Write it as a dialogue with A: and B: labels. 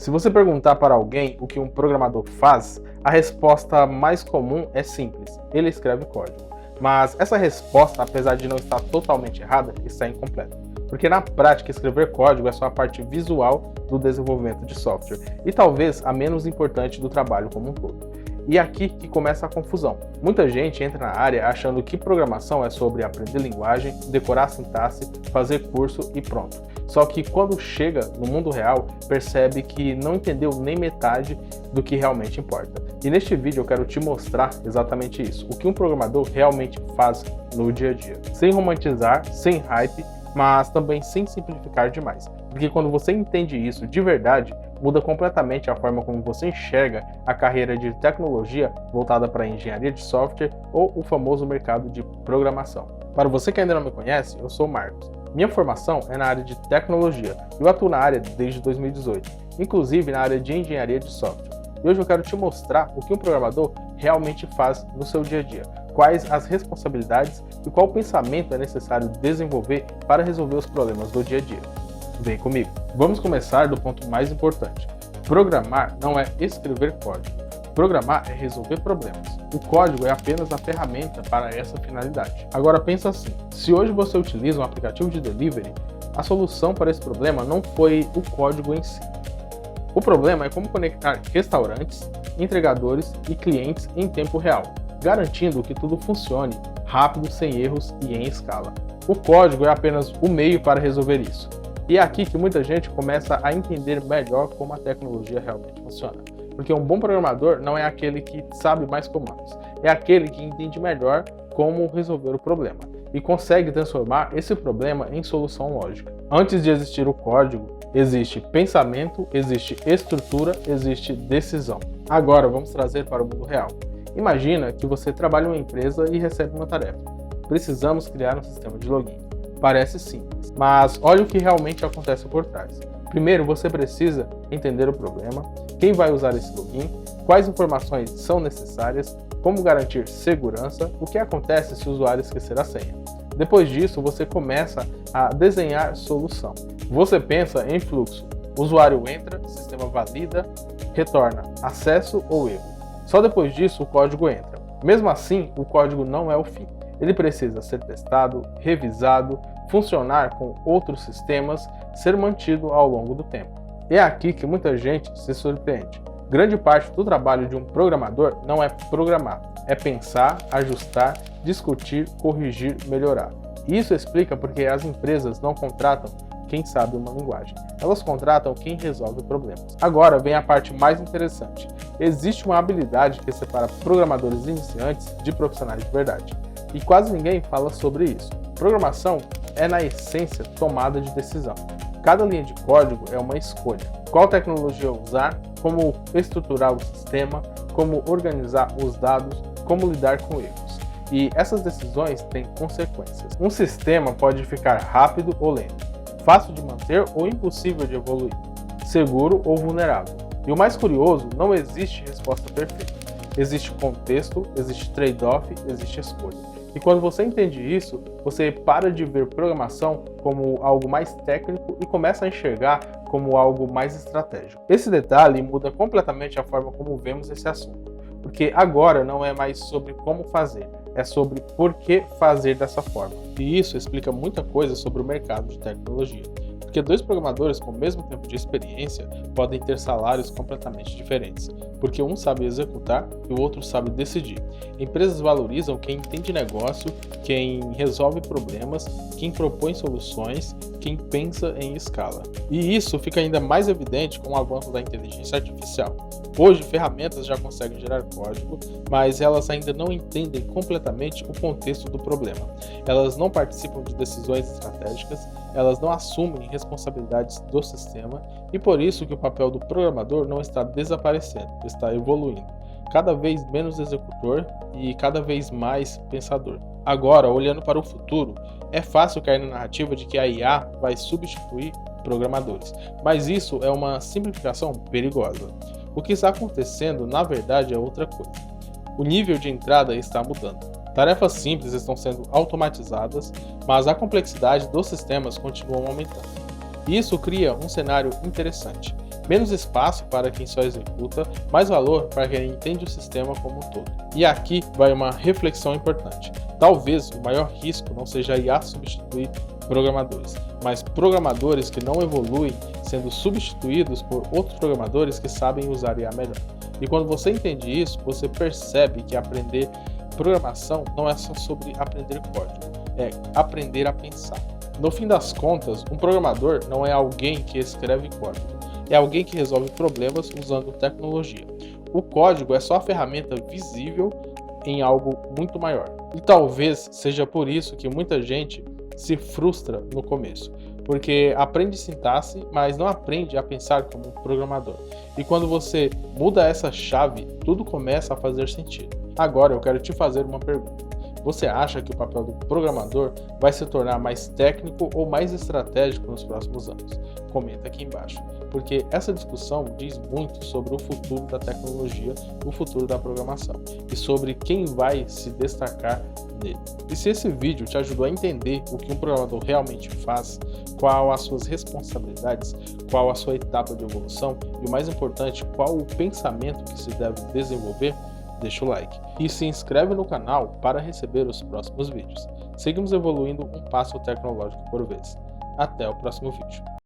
A: Se você perguntar para alguém o que um programador faz, a resposta mais comum é simples: ele escreve código. Mas essa resposta, apesar de não estar totalmente errada, está incompleta. Porque na prática, escrever código é só a parte visual do desenvolvimento de software e talvez a menos importante do trabalho como um todo. E é aqui que começa a confusão. Muita gente entra na área achando que programação é sobre aprender linguagem, decorar a sintaxe, fazer curso e pronto. Só que quando chega no mundo real, percebe que não entendeu nem metade do que realmente importa. E neste vídeo eu quero te mostrar exatamente isso, o que um programador realmente faz no dia a dia. Sem romantizar, sem hype, mas também sem simplificar demais. Porque quando você entende isso de verdade, muda completamente a forma como você enxerga a carreira de tecnologia voltada para a engenharia de software ou o famoso mercado de programação. Para você que ainda não me conhece, eu sou o Marcos. Minha formação é na área de tecnologia e eu atuo na área desde 2018, inclusive na área de engenharia de software. E hoje eu quero te mostrar o que um programador realmente faz no seu dia a dia, quais as responsabilidades e qual pensamento é necessário desenvolver para resolver os problemas do dia a dia. Vem comigo. Vamos começar do ponto mais importante. Programar não é escrever código. Programar é resolver problemas. O código é apenas a ferramenta para essa finalidade. Agora pensa assim, se hoje você utiliza um aplicativo de delivery, a solução para esse problema não foi o código em si. O problema é como conectar restaurantes, entregadores e clientes em tempo real, garantindo que tudo funcione rápido, sem erros e em escala. O código é apenas o meio para resolver isso. E é aqui que muita gente começa a entender melhor como a tecnologia realmente funciona. Porque um bom programador não é aquele que sabe mais comandos, é aquele que entende melhor como resolver o problema e consegue transformar esse problema em solução lógica. Antes de existir o código, existe pensamento, existe estrutura, existe decisão. Agora vamos trazer para o mundo real. Imagina que você trabalha em uma empresa e recebe uma tarefa. Precisamos criar um sistema de login. Parece simples, mas olha o que realmente acontece por trás. Primeiro, você precisa entender o problema, quem vai usar esse login, quais informações são necessárias, como garantir segurança, o que acontece se o usuário esquecer a senha. Depois disso, você começa a desenhar solução. Você pensa em fluxo. O usuário entra, o sistema valida, retorna acesso ou erro. Só depois disso o código entra. Mesmo assim, o código não é o fim. Ele precisa ser testado, revisado, funcionar com outros sistemas, ser mantido ao longo do tempo. É aqui que muita gente se surpreende. Grande parte do trabalho de um programador não é programar, é pensar, ajustar, discutir, corrigir, melhorar. E isso explica porque as empresas não contratam quem sabe uma linguagem. Elas contratam quem resolve problemas. Agora vem a parte mais interessante. Existe uma habilidade que separa programadores iniciantes de profissionais de verdade. E quase ninguém fala sobre isso. Programação é, na essência, tomada de decisão. Cada linha de código é uma escolha. Qual tecnologia usar, como estruturar o sistema, como organizar os dados, como lidar com erros. E essas decisões têm consequências. Um sistema pode ficar rápido ou lento, fácil de manter ou impossível de evoluir, seguro ou vulnerável. E o mais curioso, não existe resposta perfeita. Existe contexto, existe trade-off, existe escolha. E quando você entende isso, você para de ver programação como algo mais técnico e começa a enxergar como algo mais estratégico. Esse detalhe muda completamente a forma como vemos esse assunto, porque agora não é mais sobre como fazer, é sobre por que fazer dessa forma. E isso explica muita coisa sobre o mercado de tecnologia. Porque dois programadores com o mesmo tempo de experiência podem ter salários completamente diferentes, porque um sabe executar e o outro sabe decidir. Empresas valorizam quem entende negócio, quem resolve problemas, quem propõe soluções, quem pensa em escala. E isso fica ainda mais evidente com o avanço da inteligência artificial. Hoje, ferramentas já conseguem gerar código, mas elas ainda não entendem completamente o contexto do problema. Elas não participam de decisões estratégicas, elas não assumem responsabilidades do sistema e por isso que o papel do programador não está desaparecendo, está evoluindo. Cada vez menos executor e cada vez mais pensador. Agora, olhando para o futuro, é fácil cair na narrativa de que a IA vai substituir programadores, mas isso é uma simplificação perigosa. O que está acontecendo, na verdade, é outra coisa. O nível de entrada está mudando. Tarefas simples estão sendo automatizadas, mas a complexidade dos sistemas continua aumentando. Isso cria um cenário interessante. Menos espaço para quem só executa, mais valor para quem entende o sistema como um todo. E aqui vai uma reflexão importante. Talvez o maior risco não seja a IA substituir programadores, mas programadores que não evoluem sendo substituídos por outros programadores que sabem usar IA melhor. E quando você entende isso, você percebe que aprender programação não é só sobre aprender código, é aprender a pensar. No fim das contas, um programador não é alguém que escreve código, é alguém que resolve problemas usando tecnologia. O código é só a ferramenta visível em algo muito maior. E talvez seja por isso que muita gente se frustra no começo, porque aprende sintaxe, mas não aprende a pensar como um programador. E quando você muda essa chave, tudo começa a fazer sentido. Agora eu quero te fazer uma pergunta. Você acha que o papel do programador vai se tornar mais técnico ou mais estratégico nos próximos anos? Comenta aqui embaixo, porque essa discussão diz muito sobre o futuro da tecnologia, o futuro da programação e sobre quem vai se destacar nele. E se esse vídeo te ajudou a entender o que um programador realmente faz, qual as suas responsabilidades, qual a sua etapa de evolução e, o mais importante, qual o pensamento que se deve desenvolver, deixa o like e se inscreve no canal para receber os próximos vídeos. Seguimos evoluindo um passo tecnológico por vez. Até o próximo vídeo.